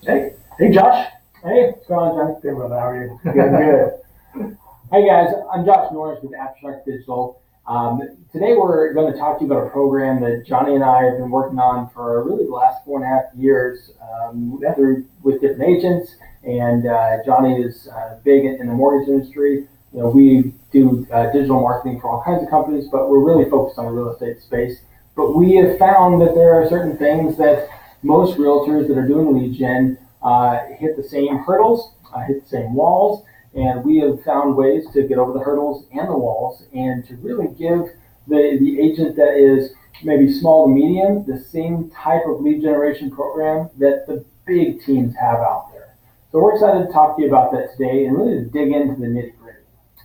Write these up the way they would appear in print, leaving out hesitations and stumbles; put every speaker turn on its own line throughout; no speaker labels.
Hey, Josh.
Hey, what's going on, Johnny?
Good, brother. How are you?
Good. Hey guys, I'm Josh Norris with Abstract Digital. Today we're going to talk to you about a program that Johnny and I have been working on for really the last 4.5 years with different agents. And Johnny is big in the mortgage industry. We do digital marketing for all kinds of companies, but we're really focused on the real estate space. But we have found that there are certain things that most realtors that are doing lead gen hit the same hurdles, hit the same walls, and we have found ways to get over the hurdles and the walls and to really give the agent that is maybe small to medium the same type of lead generation program that the big teams have out there. So we're excited to talk to you about that today and really to dig into the nitty gritty.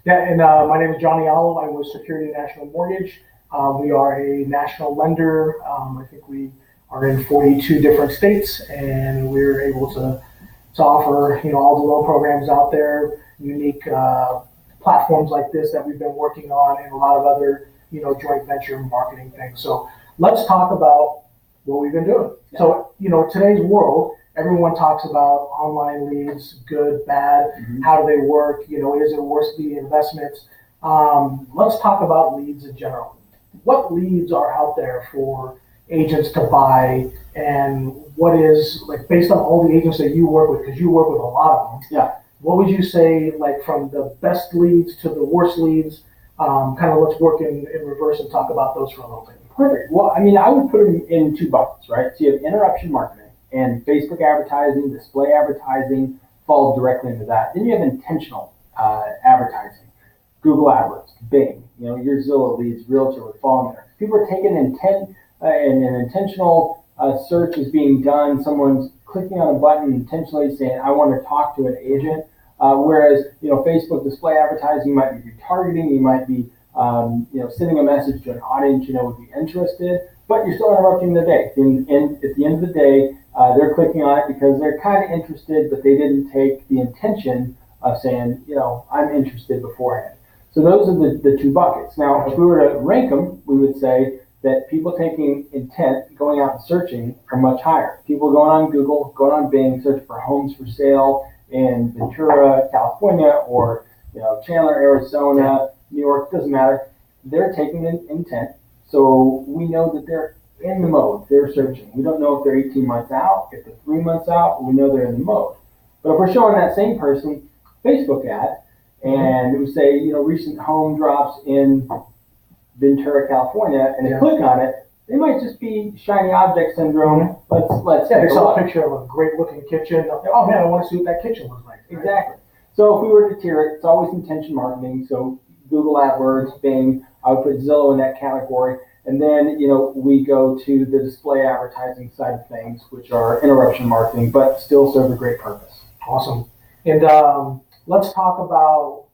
Yeah, and my name is Johnny Allo. I'm with Security National Mortgage. We are a national lender. I think we are in 42 different states, and we're able to offer all the loan programs out there, unique platforms like this that we've been working on, and a lot of other joint venture marketing things. So let's talk about what we've been doing.
Yeah.
So today's world, everyone talks about online leads, good, bad.
Mm-hmm.
How do they work? Is it worth the investments? Let's talk about leads in general. What leads are out there for agents to buy, and what is, like, based on all the agents that you work with, because you work with a lot of them.
Yeah.
What would you say, like, from the best leads to the worst leads? Kind of let's work in reverse and talk about those for a little bit.
Perfect. Well, I would put them in two buckets, right? So you have interruption marketing and Facebook advertising, display advertising fall directly into that. Then you have intentional advertising, Google AdWords, Bing, your Zillow leads, Realtor would fall in there. People are taking intent and an intentional search is being done. Someone's clicking on a button intentionally saying, I want to talk to an agent. Whereas, Facebook display advertising, you might be retargeting, you might be, sending a message to an audience would be interested, but you're still interrupting their day. And at the end of the day, they're clicking on it because they're kind of interested, but they didn't take the intention of saying, I'm interested beforehand. So those are the two buckets. Now, if we were to rank them, we would say that people taking intent, going out and searching, are much higher. People going on Google, going on Bing, search for homes for sale in Ventura, California, or Chandler, Arizona, New York, doesn't matter. They're taking intent, so we know that they're in the mode. They're searching. We don't know if they're 18 months out, if they're 3 months out, but we know they're in the mode. But if we're showing that same person Facebook ad, and it would say, recent home drops in Ventura, California, and they click on it, they might just be shiny object syndrome. Let's
they saw a picture of a great looking kitchen. Oh man, I want to see what that kitchen looks like.
Right? Exactly. So if we were to tier it, it's always intention marketing. So Google AdWords, Bing, I would put Zillow in that category. And then, we go to the display advertising side of things, which are interruption marketing, but still serve a great purpose.
Awesome. And let's talk about,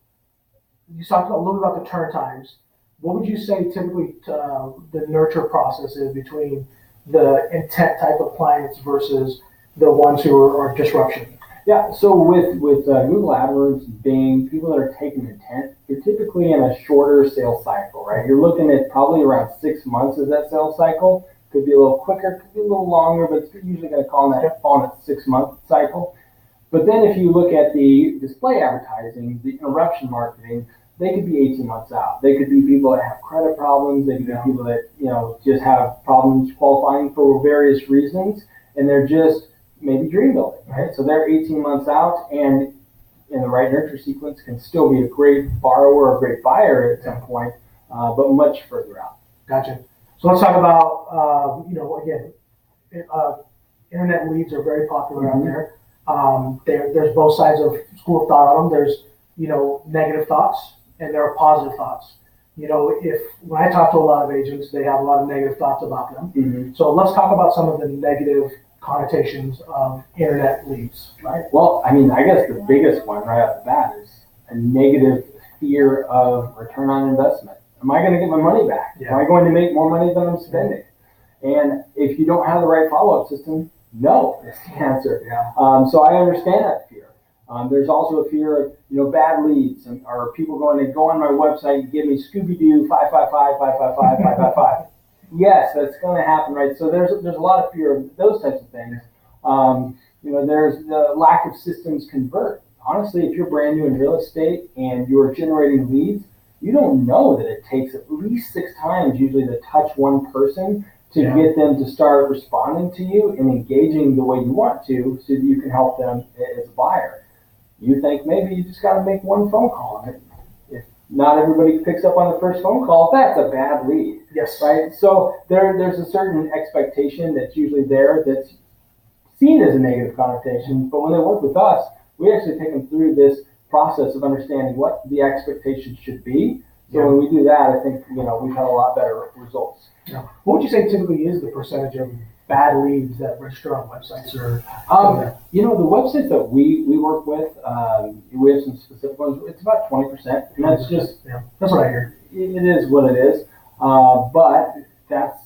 you talked a little bit about the turn times. What would you say typically the nurture process is between the intent type of clients versus the ones who are disruption?
Yeah, so with Google AdWords, Bing, people that are taking intent, you're typically in a shorter sales cycle, right? You're looking at probably around 6 months as that sales cycle. Could be a little quicker, could be a little longer, but it's usually going to fall in that 6-month cycle. But then if you look at the display advertising, the interruption marketing, they could be 18 months out. They could be people that have credit problems. They could be people that, just have problems qualifying for various reasons, and they're just maybe dream building, right? So they're 18 months out, and in the right nurture sequence can still be a great borrower or a great buyer at some point, but much further out.
Gotcha. So let's talk about, again, internet leads are very popular out there. There's both sides of school of thought on them. There's, negative thoughts, and there are positive thoughts. When I talk to a lot of agents, they have a lot of negative thoughts about them.
Mm-hmm.
So let's talk about some of the negative connotations of internet leads, right?
Well, I guess the biggest one right off the bat is a negative fear of return on investment. Am I going to get my money back?
Yeah.
Am I going to make more money than I'm spending? And if you don't have the right follow-up system, no is the answer.
Yeah.
So I understand that fear. There's also a fear of bad leads, or people going to go on my website and give me Scooby-Doo 555 555 555. Yes, that's going to happen, right? So there's a lot of fear of those types of things. there's the lack of systems convert. Honestly, if you're brand new in real estate and you're generating leads, you don't know that it takes at least 6 times usually to touch one person to get them to start responding to you and engaging the way you want to so that you can help them as a buyer. You think maybe you just got to make one phone call. And if not everybody picks up on the first phone call, that's a bad lead.
Yes.
Right? So there's a certain expectation that's usually there that's seen as a negative connotation, but when they work with us, we actually take them through this process of understanding what the expectations should be. So when we do that, I think, we've had a lot better results.
Yeah. What would you say typically is the percentage of bad leads that register on websites or?
The websites that we work with, we have some specific ones. It's about 20%, and that's just
that's what I hear.
It is what it is, but that's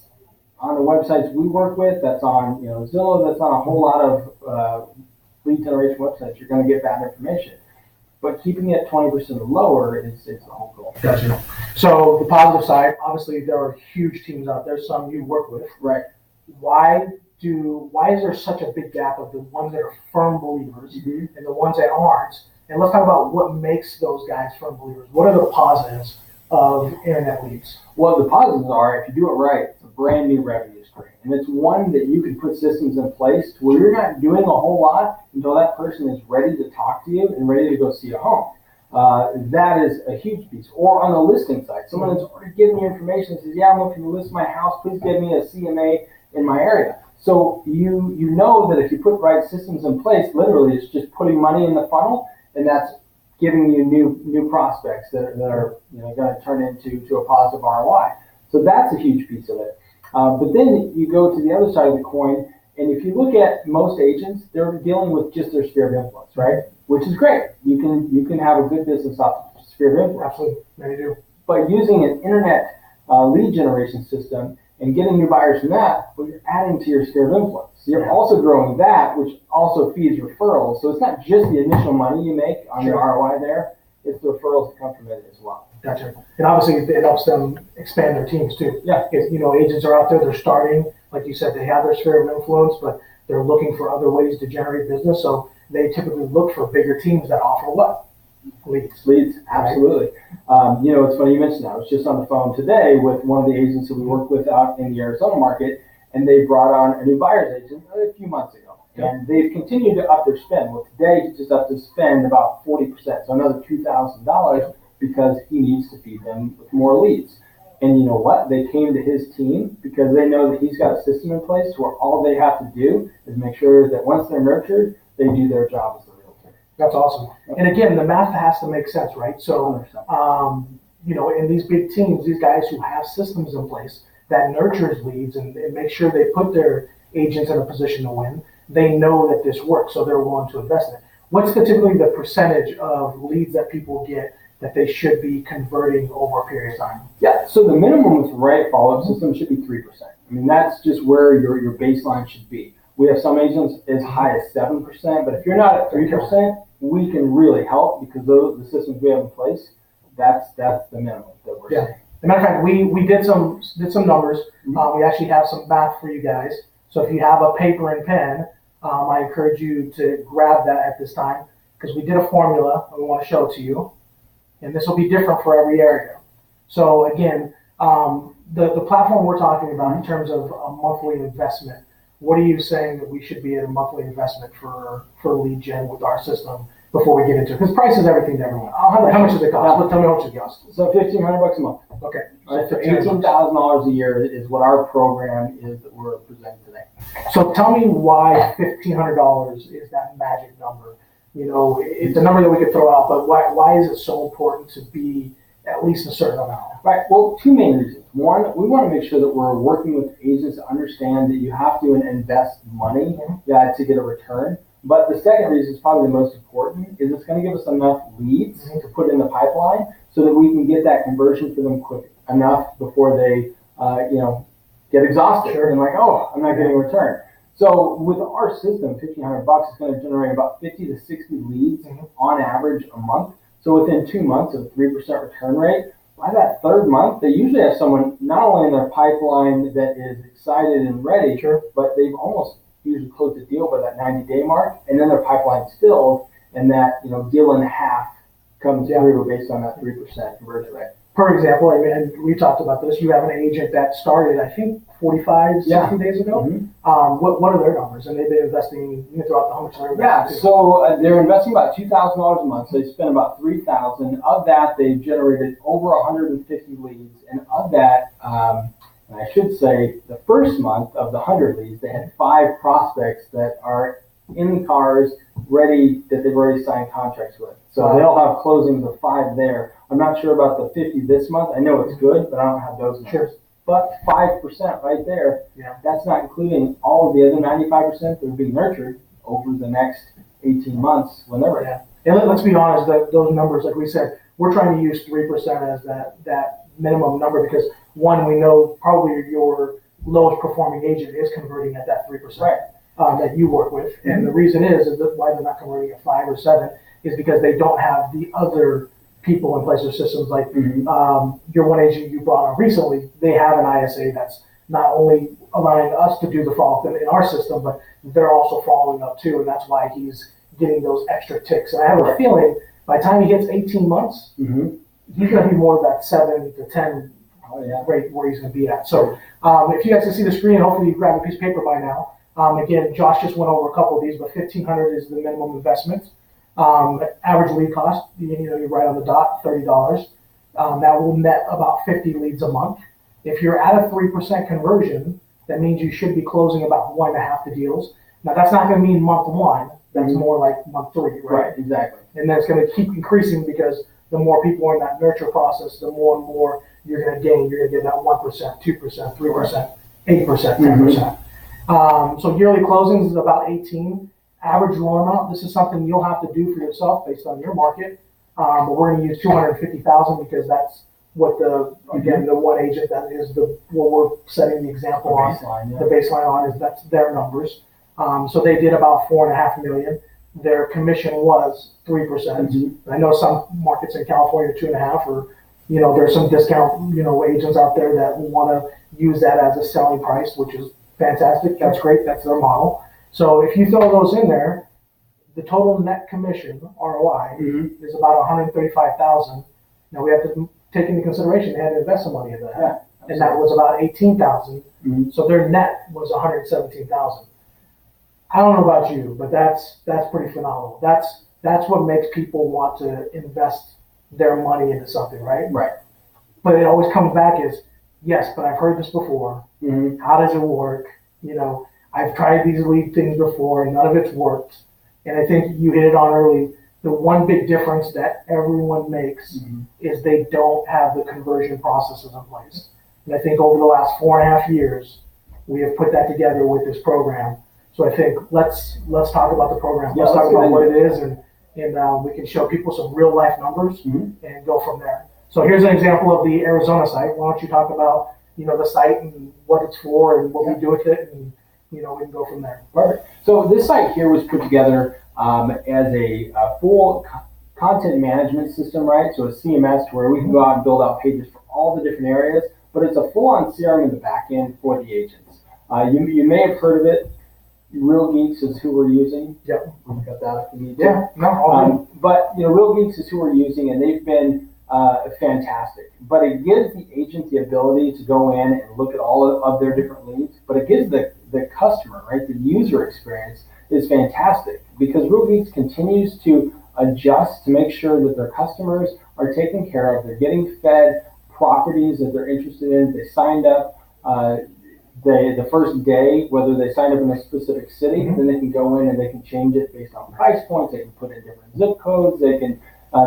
on the websites we work with. That's on Zillow. That's on a whole lot of lead generation websites. You're going to get bad information. But keeping it 20% lower is the whole goal.
Gotcha. So the positive side, obviously there are huge teams out there, some you work with.
Right.
Why is there such a big gap of the ones that are firm believers and the ones that aren't? And let's talk about what makes those guys firm believers. What are the positives of internet leads?
Well, the positives are, if you do it right, it's a brand new revenue stream. And it's one that you can put systems in place to where you're not doing a whole lot until that person is ready to talk to you and ready to go see a home. That is a huge piece. Or on the listing side, someone that's already given you information and says, yeah, I'm looking to list my house, please give me a CMA in my area. So you know that if you put right systems in place, literally it's just putting money in the funnel, and that's giving you new prospects that are going to turn into a positive ROI. So that's a huge piece of it. But then you go to the other side of the coin, and if you look at most agents, they're dealing with just their sphere of influence, right? Which is great. You can have a good business off of sphere of influence.
Absolutely, many do.
But using an internet lead generation system and getting new buyers from that, well, you're adding to your sphere of influence. So you're also growing that, which also feeds referrals. So it's not just the initial money you make on the ROI there, it's the referrals that come from it as well.
Gotcha. And obviously it helps them expand their teams too.
Yeah.
If, agents are out there, they're starting, like you said, they have their sphere of influence, but they're looking for other ways to generate business. So they typically look for bigger teams that offer what?
Leads, absolutely. It's funny you mentioned that. I was just on the phone today with one of the agents that we work with out in the Arizona market, and they brought on a new buyer's agent a few months ago. Yep. And they've continued to up their spend. Well, today he just upped his spend about 40%, so another $2,000 because he needs to feed them with more leads. And you know what? They came to his team because they know that he's got a system in place where all they have to do is make sure that once they're nurtured, they do their job as a realtor.
That's awesome. And again, the math has to make sense, right? So, in these big teams, these guys who have systems in place that nurtures leads and make sure they put their agents in a position to win, they know that this works, so they're willing to invest in it. What's typically the percentage of leads that people get that they should be converting over a period of time?
Yeah, so the minimum with the right follow-up system should be 3%. I mean, that's just where your baseline should be. We have some agents as high as 7%, but if you're not at 3%, we can really help because the systems we have in place, that's the minimum that we're seeing.
As a matter of fact, we did some numbers. We actually have some math for you guys. So if you have a paper and pen, I encourage you to grab that at this time because we did a formula and we want to show it to you. And this will be different for every area. So again, the platform we're talking about in terms of a monthly investment, what are you saying that we should be at a monthly investment for lead gen with our system before we get into it? Because price is everything to everyone. How much does it cost? Tell me how much it costs.
So $1,500 a month.
Okay.
Right, so $18,000 a year is what our program is that we're presenting today.
So tell me why $1,500 is that magic number. It's a number that we could throw out, but why is it so important to be at least a certain amount?
Right. Well, two main reasons. One, we want to make sure that we're working with agents to understand that you have to invest money to get a return. But the second reason is probably the most important is it's going to give us enough leads to put in the pipeline so that we can get that conversion for them quick enough before they, get exhausted and like, oh, I'm not getting a return. So with our system, $1,500 is going to generate about 50 to 60 leads on average a month. So within 2 months of a 3% return rate, by that third month, they usually have someone not only in their pipeline that is excited and ready, but they've almost usually close the deal by that 90-day mark, and then their pipeline's filled, and that deal and a half comes through based on that 3% conversion rate.
For example, I mean, and we talked about this, you have an agent that started, I think, 45, 60 days ago. What are their numbers? And they've been investing throughout the how much they're investing?
So they're investing about $2,000 a month. So they spend about $3,000. Of that, they've generated over 150 leads. And of that, and I should say, the first month of the 100 leads, they had 5 prospects that are in the cars ready, that they've already signed contracts with. So they'll have closings of 5 there. I'm not sure about the 50 this month. I know it's good, but I don't have those numbers. But 5% right there, that's not including all of the other 95% that are being nurtured over the next 18 months when they're ready.
And let's be honest, that those numbers, like we said, we're trying to use 3% as that minimum number because, one, we know probably your lowest performing agent is converting at that 3%. That you work with. And the reason is that why they're not converting at 5 or 7 is because they don't have the other people in place or systems like your one agent you brought on recently. They have an ISA that's not only allowing us to do the follow-up in our system, but they're also following up too. And that's why he's getting those extra ticks. And I have a feeling by the time he hits 18 months, he's going to be more of that 7 to 10 rate where he's going to be at. So if you guys can see the screen, hopefully you grab a piece of paper by now. Again, Josh just went over a couple of these, but $1,500 is the minimum investment. Average lead cost, you're right on the dot, $30. That will net about 50 leads a month. If you're at a 3% conversion, that means you should be closing about 1.5 the deals. Now, that's not going to mean month 1. That's more like month 3, right?
Right, exactly.
And then it's going to keep increasing because the more people are in that nurture process, the more and more you're going to gain. You're going to get that 1%, 2%, 3%, 8%, 10%. So yearly closings is about 18. Average loan amount, this is something you'll have to do for yourself based on your market. But we're going to use 250,000 because that's what the one agent that is what we're setting the example on. The baseline on is that's their numbers. So they did about 4.5 million. Their commission was 3%. I know some markets in California are 2.5, or there's some discount agents out there that want to use that as a selling price, which is fantastic. That's great. That's their model. So if you throw those in there, the total net commission ROI is about 135,000. Now we have to take into consideration they had to invest some money in that, and that was about 18,000. So their net was 117,000. I don't know about you, but that's pretty phenomenal. That's what makes people want to invest their money into something, right?
Right.
But it always comes back as, yes, but I've heard this before. How does it work? I've tried these lead things before and none of it's worked. And I think you hit it on early. The one big difference that everyone makes is they don't have the conversion processes in place. And I think over the last 4.5 years, we have put that together with this program. So I think let's talk about the program. Let's talk about what it is, and we can show people some real life numbers and go from there. So here's an example of the Arizona site. Why don't you talk about the site and what it's for and what we do with it, and we can go from there.
Perfect. So this site here was put together as a full content management system, right? So a CMS where we can go out and build out pages for all the different areas, but it's a full-on CRM in the back end for the agents. You may have heard of it. Real Geeks is who we're using.
Yep.
We've got that if you need to.
Yeah. No.
But Real Geeks is who we're using, and they've been fantastic. But it gives the agent the ability to go in and look at all of their different leads. But it gives the customer, right, the user experience is fantastic because Real Geeks continues to adjust to make sure that their customers are taken care of. They're getting fed properties that they're interested in. They signed up the first day, whether they signed up in a specific city, then they can go in and they can change it based on price points. They can put in different zip codes. They can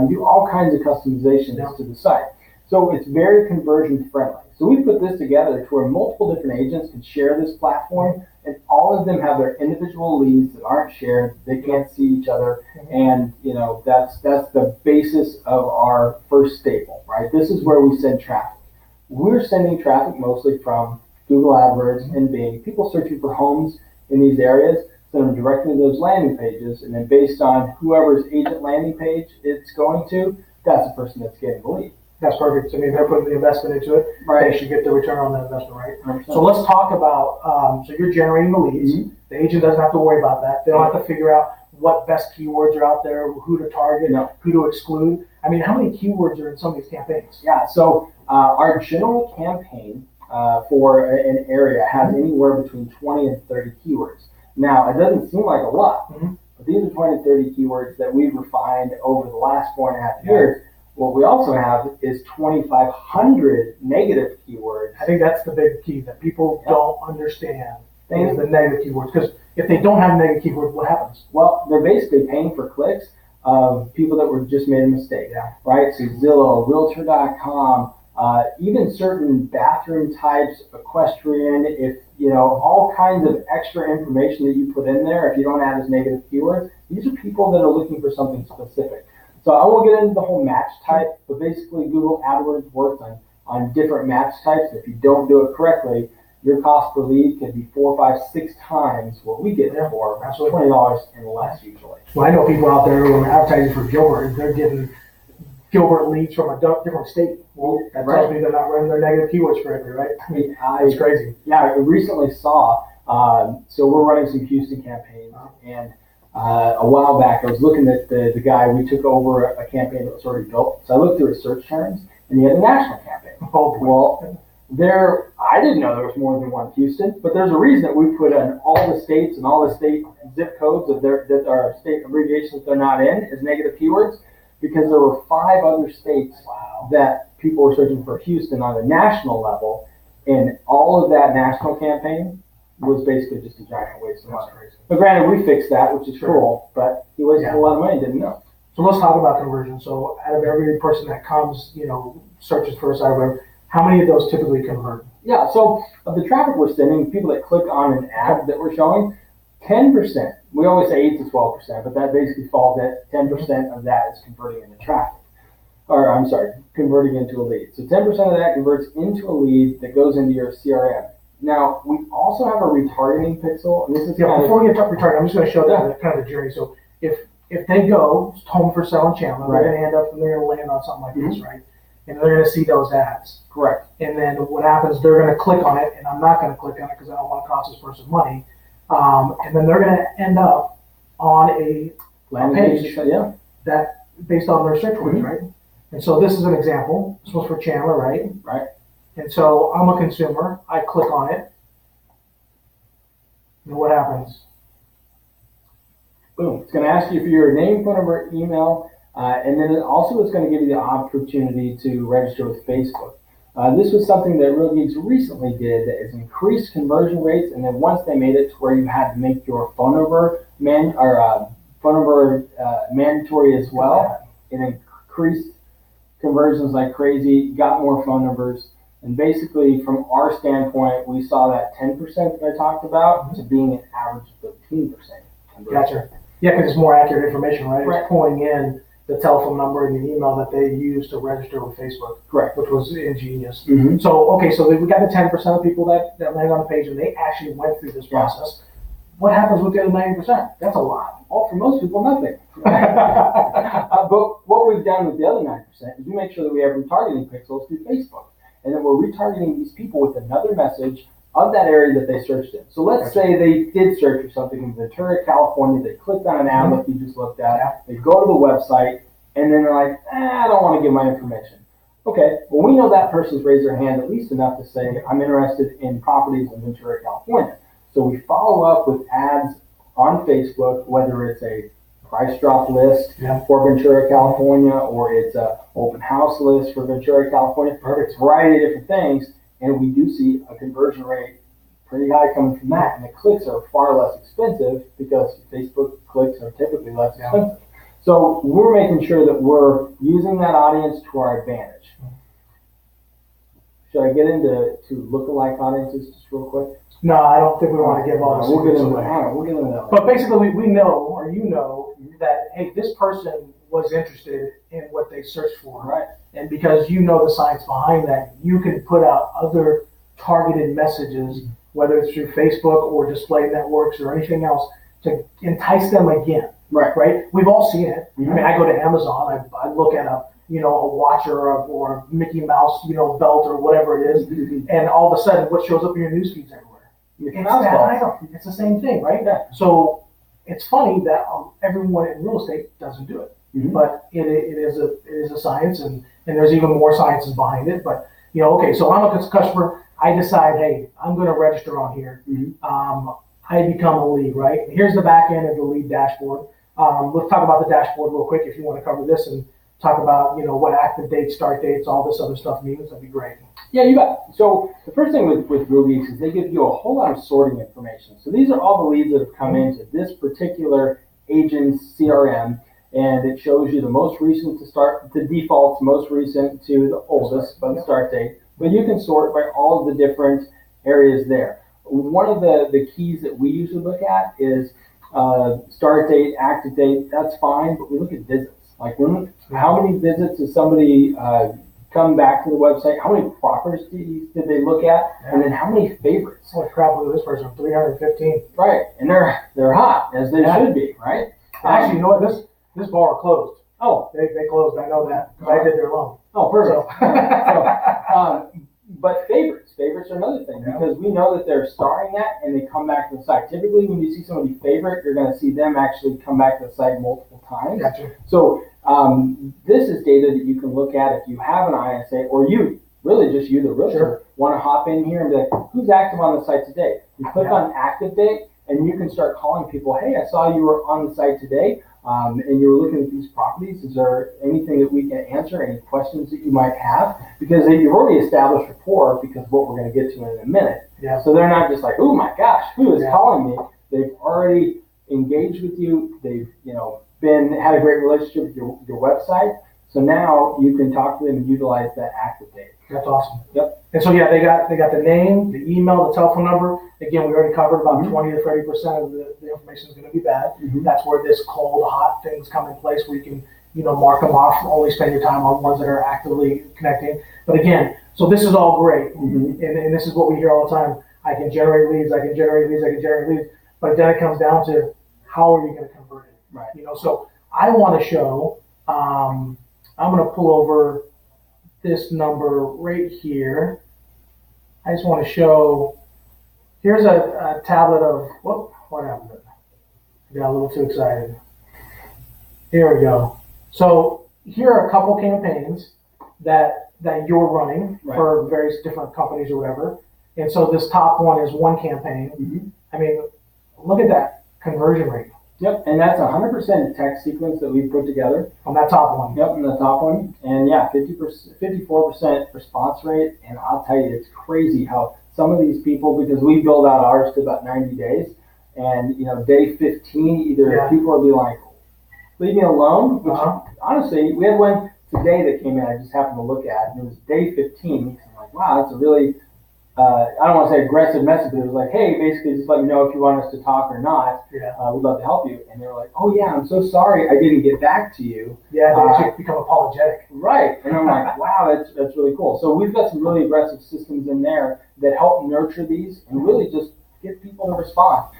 do all kinds of customizations to the site. So it's very conversion friendly. So we put this together to where multiple different agents can share this platform, and all of them have their individual leads that aren't shared. They can't see each other, and that's the basis of our first staple, right? This is where we send traffic. We're sending traffic mostly from Google AdWords and Bing. People searching for homes in these areas, send them directly to those landing pages, and then based on whoever's agent landing page it's going to, that's the person that's getting the lead.
That's perfect. I mean, they're putting the investment into it. They should get the return on that investment, right?
100%.
So let's talk about, so you're generating the leads.
Mhm.
The agent doesn't have to worry about that. They don't have to figure out what best keywords are out there, who to target,
No.
who to exclude. I mean, how many keywords are in some of these campaigns?
Yeah, so our general campaign for an area has anywhere between 20 and 30 keywords. Now, it doesn't seem like a lot,
Mhm.
but these are 20 to 30 keywords that we've refined over the last 4.5
Yeah.
years. What we also have is 2,500 negative keywords.
I think that's the big key that people
Yeah.
don't understand is the negative keywords. Because if they don't have negative keywords, what happens?
Well, they're basically paying for clicks of people that were just made a mistake,
Yeah.
right? So Zillow, Realtor.com, even certain bathroom types, equestrian, if, all kinds of extra information that you put in there, if you don't add as negative keywords, these are people that are looking for something specific. So I won't get into the whole match type, but basically Google AdWords works on different match types. If you don't do it correctly, your cost per lead could be 4, 5, 6 times what we get it for. That's $20 and less usually.
Well, I know people out there who are advertising for Gilbert, and they're getting Gilbert leads from a different state. Well, that tells me they're not running their negative keywords correctly, right? I mean, it's crazy.
Yeah, I recently saw, so we're running some Houston campaigns, and a while back I was looking at the guy, we took over a campaign that was already built. So I looked through his search terms, and he had a national campaign.
Oh,
well, I didn't know there was more than one Houston, but there's a reason that we put in all the states and all the state zip codes that are state abbreviations they're not in as negative keywords, because there were 5 other states that people were searching for Houston on a national level, and all of that national campaign was basically just a giant waste of money. But granted, we fixed that, which is cool, but he wasted a lot of money and didn't know.
So let's talk about conversion. So out of every person that comes, searches for a site web, how many of those typically convert?
Yeah, so of the traffic we're sending, people that click on an ad that we're showing, 10%, we always say 8 to 12%, but that basically falls at 10% of that is converting into traffic. Or I'm sorry, converting into a lead. So 10% of that converts into a lead that goes into your CRM. Now, we also have a retargeting pixel, and this is
before we get to retargeting, I'm just going to show them kind of the journey. So if they go home for sale on Chandler, they're going to end up and they're going to land on something like this, right? And they're going to see those ads.
Correct.
And then what happens, they're going to click on it, and I'm not going to click on it because I don't want to cost this person money. And then they're going to end up on a page that based on their search words, right? And so this is an example. This was for Chandler, right?
Right.
And so I'm a consumer. I click on it. And what happens?
Boom. It's going to ask you for your name, phone number, email, and then it also is going to give you the opportunity to register with Facebook. This was something that Real Geeks recently did that has increased conversion rates, and then once they made it to where you had to make your phone number mandatory as well, it increased conversions like crazy, got more phone numbers, and basically from our standpoint, we saw that 10% that I talked about to being an average of 13%.
Gotcha. Yeah, because it's more accurate information, right?
Right.
It's pulling in the telephone number and the email that they used to register with Facebook.
Correct.
Which was ingenious.
Mm-hmm.
So, okay, so we got the 10% of people that landed on the page and they actually went through this process. What happens with the other 90%? That's a lot.
Well, for most people, nothing. But what we've done with the other 9% is we make sure that we have retargeting pixels through Facebook. And then we're retargeting these people with another message of that area that they searched in. So let's say they did search for something in Ventura, California. They clicked on an ad like you just looked at. They go to the website, and then they're like, I don't want to give my information. Okay, well, we know that person's raised their hand at least enough to say, I'm interested in properties in Ventura, California. So we follow up with ads on Facebook, whether it's a price drop list for Ventura, California, or it's an open house list for Ventura, California. It's a variety of different things, and we do see a conversion rate pretty high coming from that, and the clicks are far less expensive because Facebook clicks are typically less expensive. So we're making sure that we're using that audience to our advantage. Should I get into lookalike audiences just real quick?
No, I don't think we want to give all this.
We'll get into that.
But basically, we know, or you know, that, hey, this person was interested in what they searched for.
Right.
And because you know the science behind that, you can put out other targeted messages, whether it's through Facebook or display networks or anything else, to entice them again.
Right.
Right? We've all seen it. I mean, I go to Amazon, I look at a a watch or a Mickey Mouse, belt or whatever it is. And all of a sudden, what shows up in your news feeds everywhere? It's that item. It's the same thing, right?
Yeah.
So it's funny that everyone in real estate doesn't do it, but it is a science, and there's even more sciences behind it. But okay, so I'm a customer. I decide, hey, I'm going to register on here. I become a lead, right? Here's the back end of the lead dashboard. Let's talk about the dashboard real quick if you want to cover this and talk about what active dates, start dates, all this other stuff means. That'd be great.
Yeah, you bet. So the first thing with Real Geeks is they give you a whole lot of sorting information. So these are all the leads that have come into this particular agent's CRM, and it shows you the most recent to defaults, most recent to the oldest by the start date. But you can sort by all of the different areas there. One of the keys that we usually look at is start date, active date. That's fine, but we look at visits. Like how many visits has somebody come back to the website? How many properties did they look at? And then how many favorites?
Holy crap, look at this person, 315.
Right, and they're hot, as they should be, right?
Actually, you know what? This bar closed.
Oh,
they closed. I know that because I did their loan.
Oh, perfect.
So,
but favorites are another thing because we know that they're starring that and they come back to the site. Typically, when you see somebody favorite, you're going to see them actually come back to the site multiple times.
Gotcha.
So this is data that you can look at if you have an ISA or you, really just you, the realtor, want to hop in here and be like, who's active on the site today? You click on active date and you can start calling people, hey, I saw you were on the site today. And you were looking at these properties. Is there anything that we can answer? Any questions that you might have? Because you've already established rapport because what we're going to get to in a minute.
Yeah.
So they're not just like, oh my gosh, who is calling me? They've already engaged with you. They've had a great relationship with your website. So now you can talk to them and utilize that active date.
That's awesome.
Yep.
And so they got the name, the email, the telephone number. Again, we already covered about 20 to 30% of the information is going to be bad. That's where this cold, hot things come in place where you can, mark them off, only spend your time on ones that are actively connecting. But again, so this is all great. And this is what we hear all the time. I can generate leads, but then it comes down to how are you going to convert it?
Right.
So I want to show, I'm going to pull over this number right here. I just want to show, here's a tablet of, what happened? I got a little too excited. Here we go. So here are a couple campaigns that you're running for various different companies or whatever. And so this top one is one campaign. I mean, look at that conversion rate.
Yep, and that's 100% text sequence that we put together.
On that top one.
Yep, on the top one. And 54% response rate. And I'll tell you, it's crazy how some of these people, because we build out ours to about 90 days, and day 15, either people will be like, leave me alone, which honestly, we had one today that came in, I just happened to look at, and it was day 15. I'm like, wow, that's a really, I don't want to say aggressive message, but it was like, hey, basically just let me know if you want us to talk or not. We'd love to help you. And they were like, oh yeah, I'm so sorry I didn't get back to you.
Yeah, they actually become apologetic.
Right. And I'm like, wow, that's really cool. So we've got some really aggressive systems in there that help nurture these and really just get people to respond.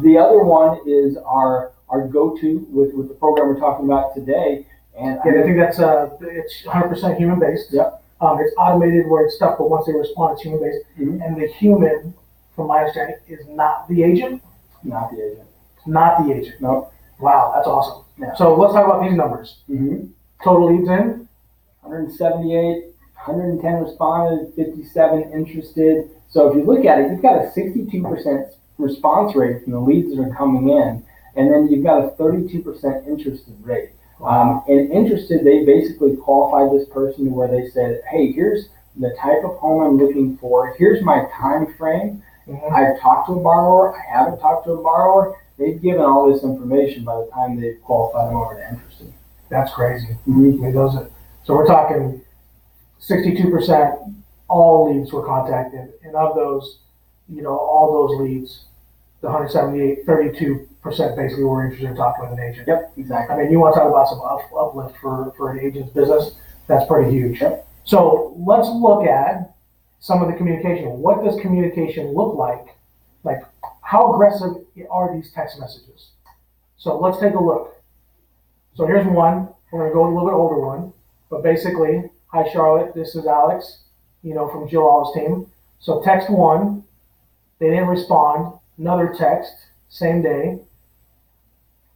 The other one is our go-to with the program we're talking about today. And
I think that's it's 100% human based.
Yep.
It's automated where it's stuff, but once they respond, it's human based. And the human, from my understanding, is not the agent.
Not the agent.
It's not the agent.
Nope.
Wow, that's awesome.
Yeah.
So let's talk about these numbers. Total leads in
178, 110 responded, 57 interested. So if you look at it, you've got a 62% response rate from the leads that are coming in, and then you've got a 32% interested rate. And interested, they basically qualified this person to where they said, hey, here's the type of home I'm looking for. Here's my time frame. I've talked to a borrower. I haven't talked to a borrower. They've given all this information by the time they've qualified them over to interested.
That's crazy. I mean, so we're talking 62% all leads were contacted. And of those, all those leads, the 178, 32% basically were interested in talking with an agent.
Yep, exactly.
I mean, you want to talk about some uplift for an agent's business, that's pretty huge.
Yep.
So let's look at some of the communication. What does communication look like? Like, how aggressive are these text messages? So let's take a look. So here's one. We're going to go a little bit older one. But basically, hi Charlotte, this is Alex, from Jill All's team. So text one, they didn't respond. Another text, same day.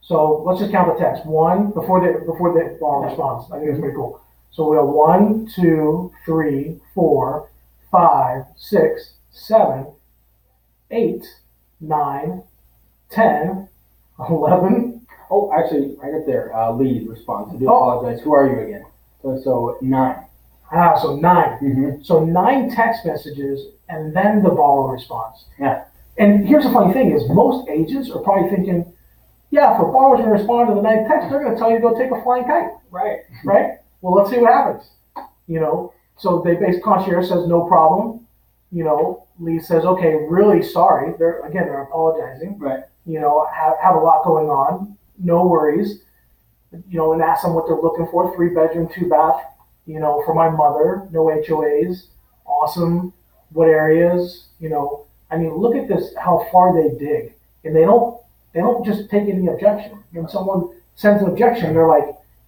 So let's just count the text. One before the borrower responds. I think it's pretty cool. So we have 1, 2, 3, 4, 5, 6, 7, 8, 9, 10, 11.
Oh, actually, right up there, lead response. I do apologize. Who are you again? So 9.
So 9.
Mm-hmm.
So 9 text messages, and then the borrower responds.
Yeah.
And here's the funny thing is most agents are probably thinking, yeah, if a borrower's going to respond to the 9th text, they're going to tell you to go take a flying kite.
Right.
Right? Well, let's see what happens. So they base concierge says no problem. Lee says, okay, really sorry. They're apologizing.
Right.
Have a lot going on. No worries. And ask them what they're looking for. 3-bedroom, 2-bath. For my mother. No HOAs. Awesome. What areas? Look at this. How far they dig, and they don't just take any objection. When someone sends an objection,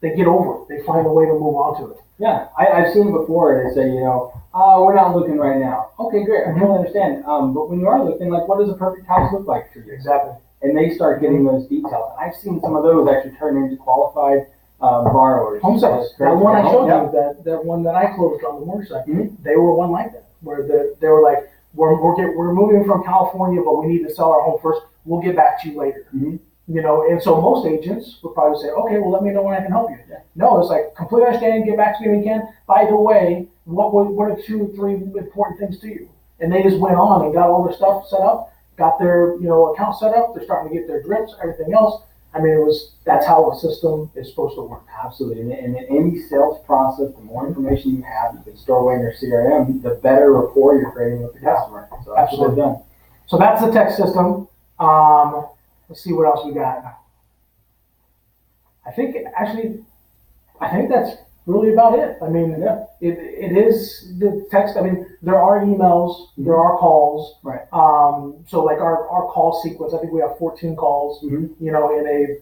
they get over it. They find a way to move on to it.
Yeah, I've seen it before. They say, we're not looking right now. Okay, great. I totally understand. But when you are looking, what does a perfect house look like for you?
Exactly.
And they start getting those details. I've seen some of those actually turn into qualified borrowers.
Home sales. That one I showed you, that one that I closed on the mortgage side, they were one like that, where they were like, we're moving from California, but we need to sell our home first. We'll get back to you later.
Mm-hmm.
And so most agents would probably say, okay, well, let me know when I can help you.
Yeah.
No, it's like, completely understand, get back to me when you can. By the way, what are 2 or 3 important things to you? And they just went on and got all their stuff set up, got their, account set up. They're starting to get their drips, everything else. That's how a system is supposed to work.
Absolutely. And in any sales process, the more information you have, you can store away in your CRM, the better rapport you're creating with the customer. So absolutely done.
So that's the text system. Let's see what else we got. I think that's really about it. It is the text. There are emails, there are calls.
Right.
So like our call sequence, I think we have 14 calls, in a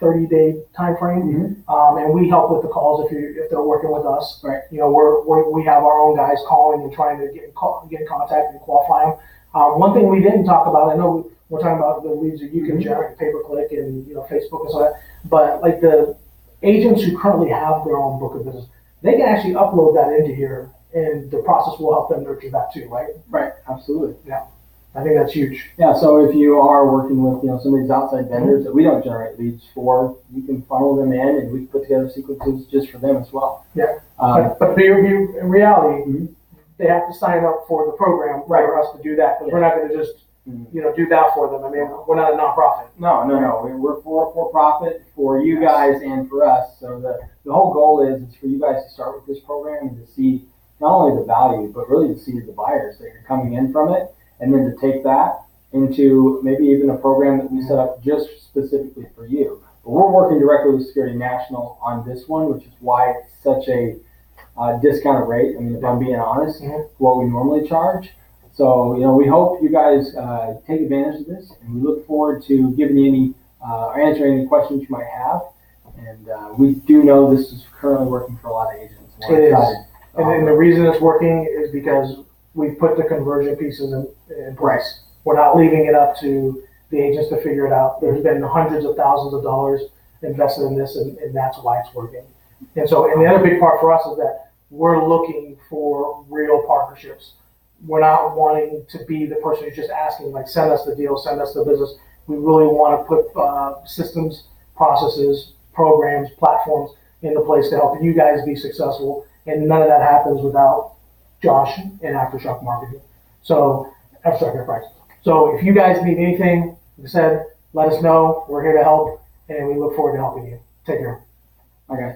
30-day time frame.
Mm-hmm.
And we help with the calls if they're working with us.
Right.
We have our own guys calling and trying to get in contact and qualify them. One thing we didn't talk about, I know we're talking about the leads that you can generate, pay-per-click and Facebook and so that, but like the agents who currently have their own book of business, they can actually upload that into here, and the process will help them nurture that too, right?
Right. Absolutely.
Yeah. I think that's huge.
Yeah. So if you are working with some of these outside vendors that we don't generate leads for, you can funnel them in, and we can put together sequences just for them as well.
Yeah. But in reality, they have to sign up for the program for us to do that, because we're not going to just do that for them. We're not a nonprofit.
No. We're for profit for you guys and for us. So the whole goal is for you guys to start with this program and to see not only the value, but really to see the buyers that are coming in from it, and then to take that into maybe even a program that we set up just specifically for you. But we're working directly with Security National on this one, which is why it's such a discounted rate. If I'm being honest, what we normally charge. So, we hope you guys take advantage of this, and we look forward to giving you answering any questions you might have. And we do know this is currently working for a lot of agents.
It is. And the reason it's working is because we put the conversion pieces in place. We're not leaving it up to the agents to figure it out. There's been hundreds of thousands of dollars invested in this, and that's why it's working. And the other big part for us is that we're looking for real partnerships. We're not wanting to be the person who's just asking, send us the deal, send us the business. We really want to put systems, processes, programs, platforms into place to help you guys be successful. And none of that happens without Josh and Aftershock Marketing. So, Aftershock Enterprise. So if you guys need anything, like I said, let us know. We're here to help, and we look forward to helping you. Take care.
Okay.